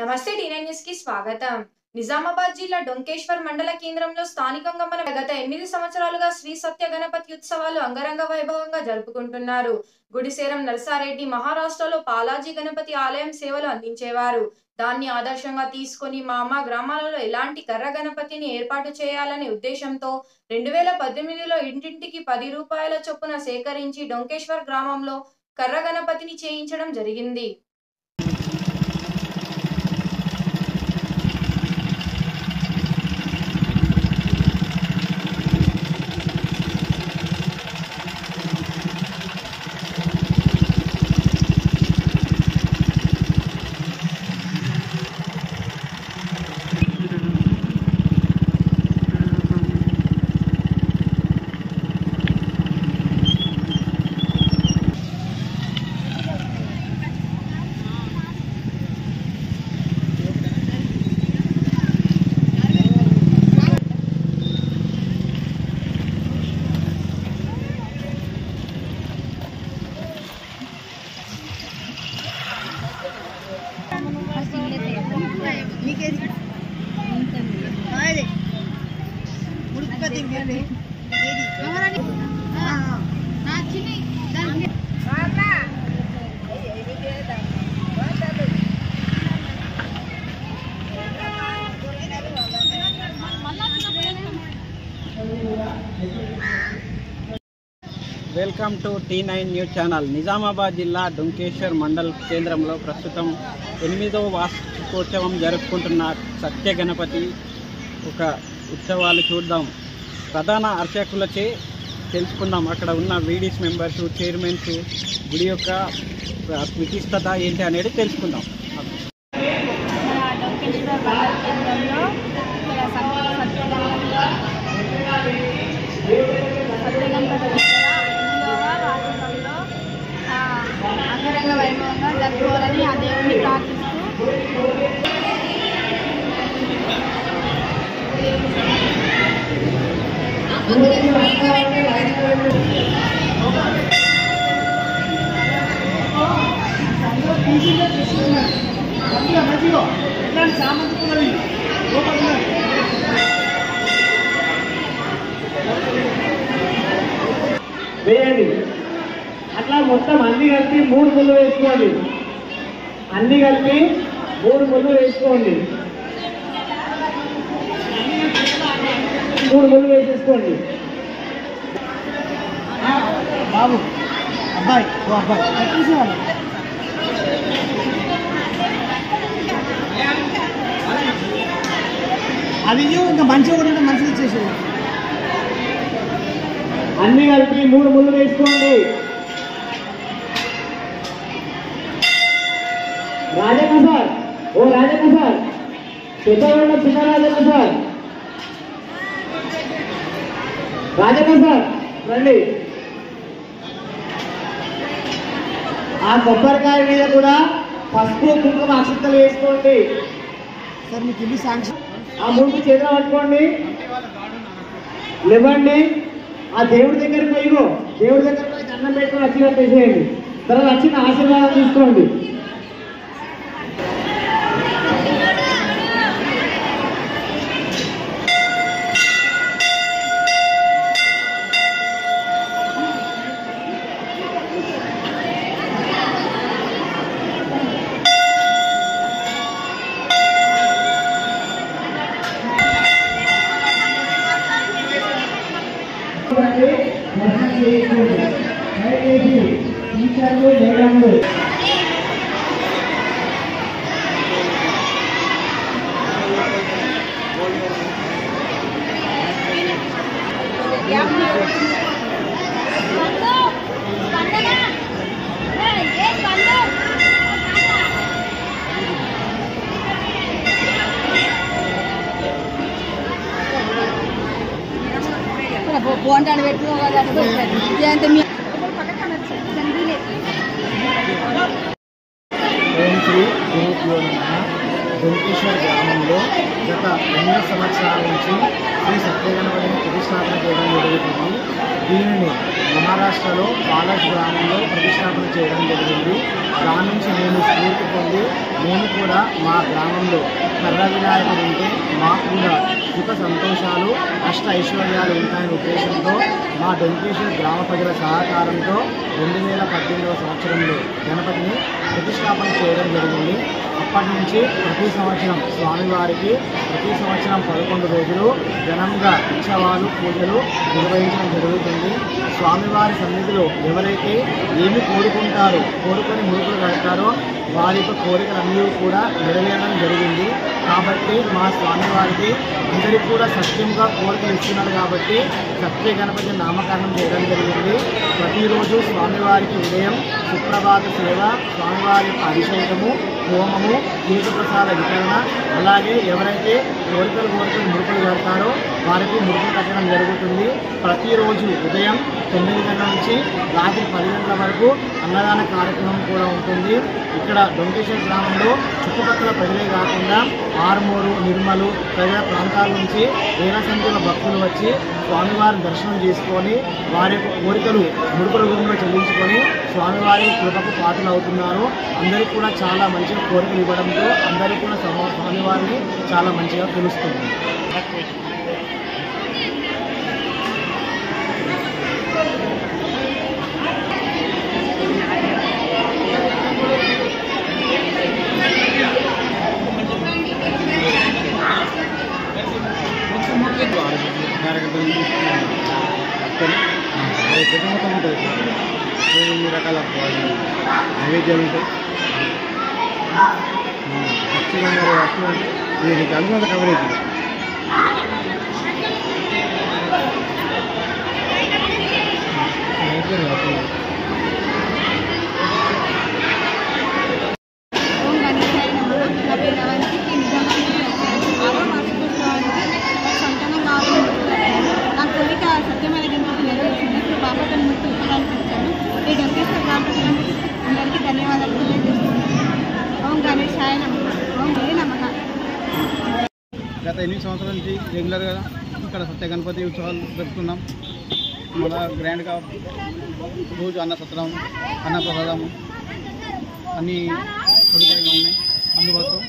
నమస్తే టీనై న్యూస్ కి స్వాగతం. నిజామాబాద్ జిల్లా డొంకేశ్వర్ మండల కేంద్రంలో స్థానికంగా మన గత 8 సంవత్సరాలుగా శ్రీ సత్య గణపతి ఉత్సవాలు అంగరంగ వైభవంగా జరుపుకుంటున్నారు. గుడిసేరం నర్సారెడ్డి మహారాష్ట్రలో పాలాజీ గణపతి ఆలయం సేవలు అందించేవారు. దాన్ని ఆదర్శంగా తీసుకొని మామ గ్రామాలలో ఎలాంటి కర్ర గణపతిని ఏర్పాటు చేయాలనే ఉద్దేశంతో 2018లో ఇంటింటికి 10 రూపాయల చొప్పున సేకరించి డొంకేశ్వర్ గ్రామంలో కర్ర గణపతిని చేయించడం జరిగింది. Welcome to T9 news channel. Nizamabad జిల్లా డొంకేశ్వర్ మండల్ కేంద్రంలో ప్రస్తుతం 8వ వార్షికోత్సవం జరుపుకుంటున్న సత్య గణపతి ఒక ఉత్సవాలు చూద్దాం. ప్రధాన అర్చకులచే తెలుసుకుందాం. అక్కడ ఉన్న వీడీస్ మెంబర్స్, చైర్మన్స్, గుడి యొక్క విశిష్టత ఏంటి అనేది తెలుసుకుందాం. అంగరంగ వైభవంగా జరుపుకోవాలని ఆ దేవుడిని ప్రార్థిస్తూ వేయండి. అట్లా మొత్తం అన్ని కలిపి 3 ముళ్ళు వేసుకోండి. అన్ని కలిపి 3 ముళ్ళు వేసుకోండి. 3 ముళ్ళు వేసేసుకోండి. బాబు అబ్బాయి అది ఇంకా మంచిగా కూడా మంచిగా ఇచ్చేసేది. అన్ని కలిపి 3 ముళ్ళు వేసుకోండి. రాజన్న సార్, ఓ రాజన్న సార్, పెద్దవాళ్ళ చిన్న రాజన్న సార్, రాజన్న సార్ రండి. ఆ కొబ్బరికాయ మీద కూడా పసుపు కుంకుమ అక్షంతలు వేసుకోండి. సార్ మీకు ఇల్లు శాంక్షన్. ఆ 3 చేతులు పట్టుకోండి, లేవండి. ఆ దేవుడి దగ్గరికి పోయి దేవుడి దగ్గర పోయి దండం పెట్టుకుని వచ్చిన తీసేయండి. తర్వాత వచ్చిన ఆశీర్వాదం తీసుకోండి. బోండాలు పెట్టుకోవాలి. డొంకేశ్వర్ గ్రామంలో గత 8 సంవత్సరాల నుంచి శ్రీ సత్య గణపతిని ప్రతిష్టాపన చేయడం జరుగుతుంది. దీనిని మహారాష్ట్రలో బాలాజ్ గ్రామంలో ప్రతిష్టాపన చేయడం జరిగింది. దాని నుంచి మేము స్ఫూర్తి పొంది మేము కూడా మా గ్రామంలో కర్ర వినాయకుడు ఉంటే మాకు కూడా సుఖ సంతోషాలు అష్ట ఐశ్వర్యాలు ఉంటాయనే ఉద్దేశంతో మా డొంకేశ్వర్ గ్రామ ప్రజల సహకారంతో 2018వ సంవత్సరంలో గణపతిని ప్రతిష్టాపన చేయడం జరిగింది. అప్పటి నుంచి ప్రతి సంవత్సరం స్వామివారికి ప్రతి సంవత్సరం 11 రోజులు ఘనంగా ఉత్సవాలు పూజలు నిర్వహించడం జరుగుతుంది. స్వామివారి సన్నిధిలో ఎవరైతే ఏమి కోరుకుంటారో కోరుకొని ముడుపులు కడతారో వారి యొక్క కోరికలన్నీ కూడా నెరవేరడం జరిగింది. కాబట్టి మా స్వామివారికి అందరికీ కూడా సత్యంగా కోరికలు ఇస్తున్నారు కాబట్టి సత్య గణపతి నామకరణం చేయడం జరిగింది. ప్రతిరోజు స్వామివారికి ఉదయం సుప్రభాత సేవ, స్వామివారి యొక్క అభిషేకము, హోమము, తీర్థప్రసాద వితరణ, అలాగే ఎవరైతే కోరికలు ముడుపులు కడతారో వారికి ముడుపులు కట్టడం జరుగుతుంది. ప్రతిరోజు ఉదయం 9 గంటల నుంచి రాత్రి 10 గంటల వరకు అన్నదాన కార్యక్రమం కూడా ఉంటుంది. ఇక్కడ డొంకేశ్వర్ గ్రామంలో చుట్టుపక్కల ప్రజలే కాకుండా ఆర్మూరు, నిర్మలు తదితర ప్రాంతాల నుంచి వేల సంఖ్యలో భక్తులు వచ్చి స్వామివారిని దర్శనం చేసుకొని వారి యొక్క కోరికలు ముడుపుల రూపంలో చెల్లించుకొని స్వామివారి కృపకు పాత్రలు అవుతున్నారు. అందరికీ కూడా చాలా మంచిగా కోరికలు ఇవ్వడంతో అందరూ కూడా స్వామివారిని చాలా మంచిగా కొలుస్తున్నారు. ఎన్ని రకాల నైవేద్యాలు ఉంటాయి. ఖచ్చితంగా వస్తువు దీనికి అనుకున్న కవరేజ్ అందరికీ ధన్యవాదాలు తెలియజేస్తున్నాను. ఓం గణేశాయ నమః. ఓం హరే నమః. గత 8 సంవత్సరాల నుంచి రెగ్యులర్గా ఇక్కడ సత్య గణపతి ఉత్సవాలు జరుపుకున్నాం. మళ్ళా గ్రాండ్గా రోజు అన్నసత్రం, అన్నప్రసాదం అన్నీ సదుపాయంగా ఉన్నాయి అందుబాటులో.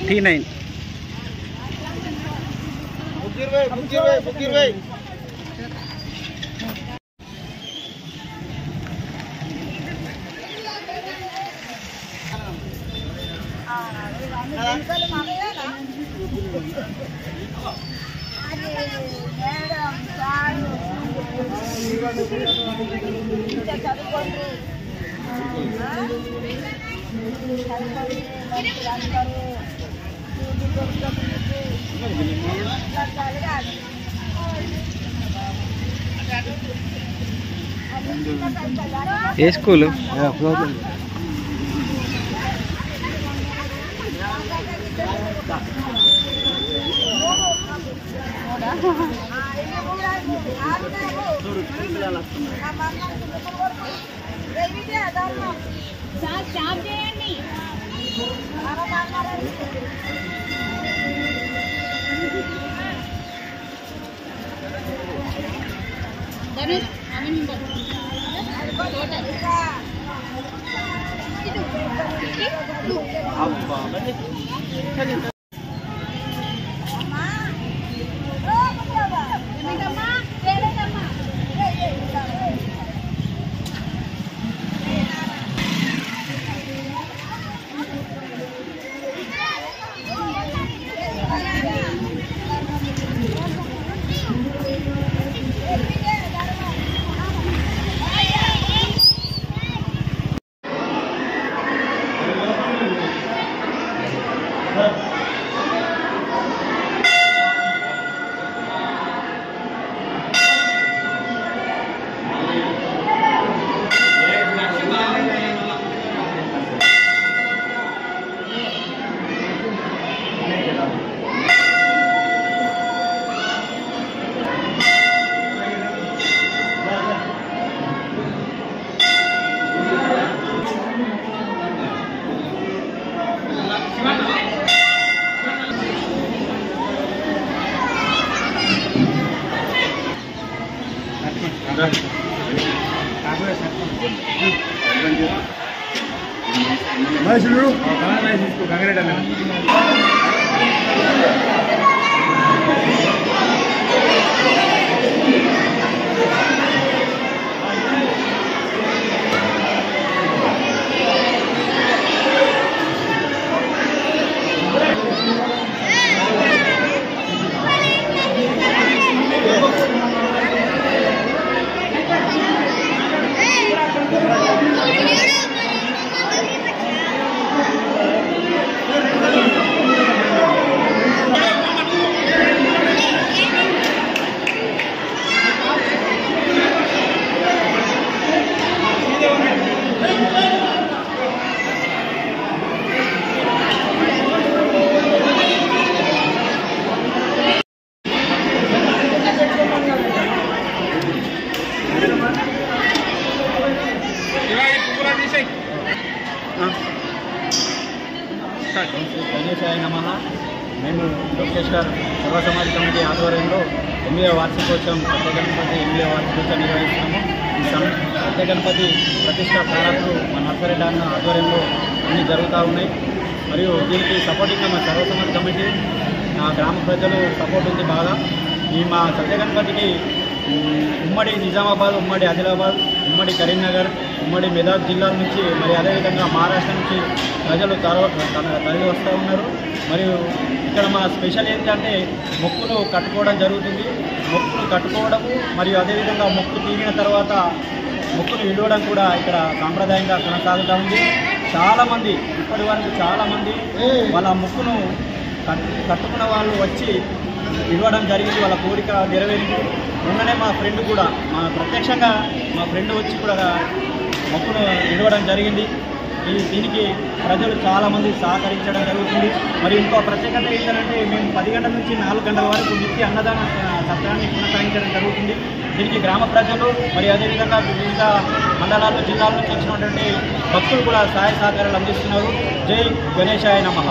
T9 ఏ స్కూలు? గణేశాయ నమః. మేము డొంకేశ్వర్ సర్వ సమాజ్ కమిటీ ఆధ్వర్యంలో 8వ వార్షికోత్సవం సత్యగణపతి 8వ వార్షికోత్సవం నిర్వహిస్తున్నాము. ఈ సత్యగణపతి ప్రతిష్ట ప్రారంభాలు మా నర్సరెడ్డి అన్న ఆధ్వర్యంలో అన్నీ జరుగుతూ ఉన్నాయి. మరియు దీనికి సపోర్టింగ్గా మా సర్వ సమాజ్ కమిటీ గ్రామ ప్రజలు సపోర్ట్ ఉంది బాగా. ఈ మా సత్యగణపతికి ఉమ్మడి నిజామాబాద్, ఉమ్మడి ఆదిలాబాద్, ఉమ్మడి కరీంనగర్, ఉమ్మడి మెదక్ జిల్లాల నుంచి మరి అదేవిధంగా మహారాష్ట్ర నుంచి ప్రజలు తరలి వస్తూ ఉన్నారు. మరియు ఇక్కడ మా స్పెషల్ ఏంటంటే మొక్కులు కట్టుకోవడం జరుగుతుంది. మొక్కులు కట్టుకోవడము మరియు అదేవిధంగా మొక్కు తీరిన తర్వాత మొక్కులు విడవడం కూడా ఇక్కడ సాంప్రదాయంగా కొనసాగుతూ ఉంది. చాలామంది ఇప్పటి వరకు చాలామంది వాళ్ళ మొక్కును కట్టుకున్న వాళ్ళు వచ్చి ఇవ్వడం జరిగింది. వాళ్ళ కోరిక నెరవేరింది. మొన్ననే మా ఫ్రెండ్ కూడా ప్రత్యక్షంగా మా ఫ్రెండ్ వచ్చి కూడా మొక్కును ఇవ్వడం జరిగింది. దీనికి ప్రజలు చాలామంది సహకరించడం జరుగుతుంది. మరి ఇంకో ప్రత్యేకత ఏంటంటే మేము 10 గంటల నుంచి 4 గంటల వరకు నిత్య అన్నదాన సత్రాన్ని కొనసాగించడం జరుగుతుంది. దీనికి గ్రామ ప్రజలు మరి అదేవిధంగా వివిధ మండలాలు, జిల్లాల నుంచి వచ్చినటువంటి భక్తులు కూడా సహాయ సహకారాలు అందిస్తున్నారు. జై గణేశాయ నమః.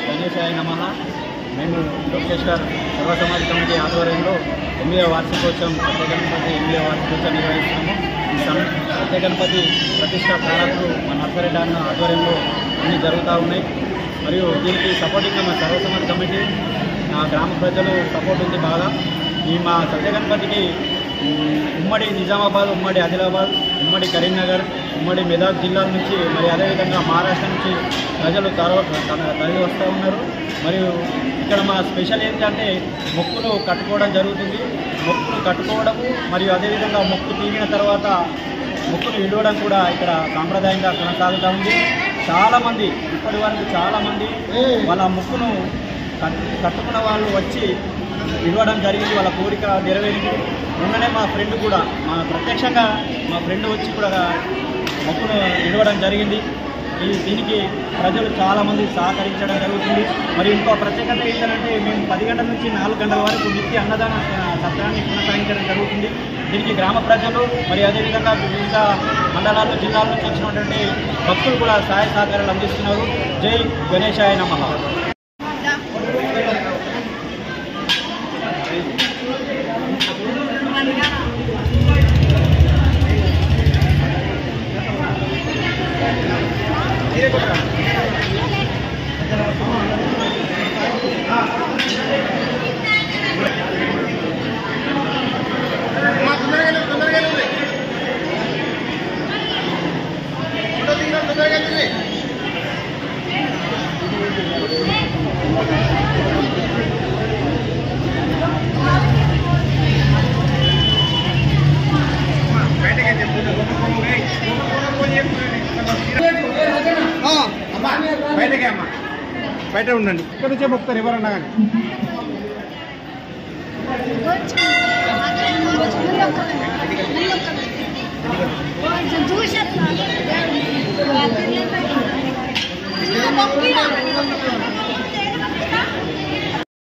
గణేశాయ నమః. మేము డొంకేశ్వర్ సర్వ సమాజ్ కమిటీ ఆధ్వర్యంలో 8వ వార్షికోత్సవం సత్యగణపతి 8వ వార్షికోత్సవం నిర్వహిస్తున్నాము. ఈ సత్యగణపతి ప్రతిష్ట ప్రారంభాలు మా నర్సరెడ్డి అన్న ఆధ్వర్యంలో అన్నీ జరుగుతూ ఉన్నాయి. మరియు దీనికి సపోర్టింగ్గా మా సర్వ సమాజ్ కమిటీ గ్రామ ప్రజలు సపోర్ట్ ఉంది బాగా. ఈ మా సత్యగణపతికి ఉమ్మడి నిజామాబాద్, ఉమ్మడి ఆదిలాబాద్, ఉమ్మడి కరీంనగర్, ఉమ్మడి మెదక్ జిల్లాల నుంచి మరి అదేవిధంగా మహారాష్ట్ర నుంచి ప్రజలు తరలి వస్తూ ఉన్నారు. మరియు ఇక్కడ మా స్పెషల్ ఏంటంటే మొక్కులు కట్టుకోవడం జరుగుతుంది. మొక్కులు కట్టుకోవడము మరియు అదేవిధంగా మొక్కు తీరిన తర్వాత మొక్కులు విడవడం కూడా ఇక్కడ సాంప్రదాయంగా కొనసాగుతూ ఉంది. చాలామంది ఇప్పటి వరకు చాలామంది వాళ్ళ మొక్కును కట్టుకున్న వాళ్ళు వచ్చి ఇవ్వడం జరిగింది. వాళ్ళ కోరిక నెరవేరింది. మొన్ననే మా ఫ్రెండ్ కూడా ప్రత్యక్షంగా మా ఫ్రెండ్ వచ్చి కూడా మొక్కును ఇవ్వడం జరిగింది. దీనికి ప్రజలు చాలామంది సహకరించడం జరుగుతుంది. మరి ఇంకో ప్రత్యేకత ఏంటంటే మేము 10 గంటల నుంచి 4 గంటల వరకు నిత్య అన్నదాన సత్రాన్ని కొనసాగించడం జరుగుతుంది. దీనికి గ్రామ ప్రజలు మరి అదేవిధంగా వివిధ మండలాలు, జిల్లాల నుంచి వచ్చినటువంటి భక్తులు కూడా సహాయ సహకారాలు అందిస్తున్నారు. జై గణేశాయ నమః. బయట ఉండండి. ఇక్కడ నుంచే మొక్కుతారు ఎవరన్నా కానీ. చూసి